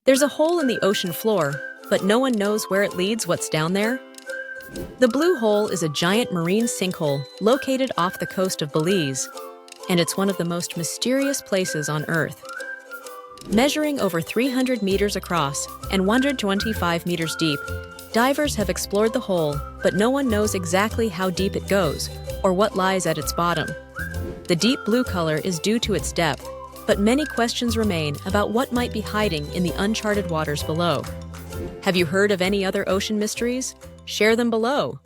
There's a hole in the ocean floor, but no one knows where it leads. What's down there? The Blue Hole is a giant marine sinkhole located off the coast of Belize, and it's one of the most mysterious places on Earth. Measuring over 300 meters across and 125 meters deep, divers have explored the hole, but no one knows exactly how deep it goes or what lies at its bottom. The deep blue color is due to its depth, but many questions remain about what might be hiding in the uncharted waters below. Have you heard of any other ocean mysteries? Share them below.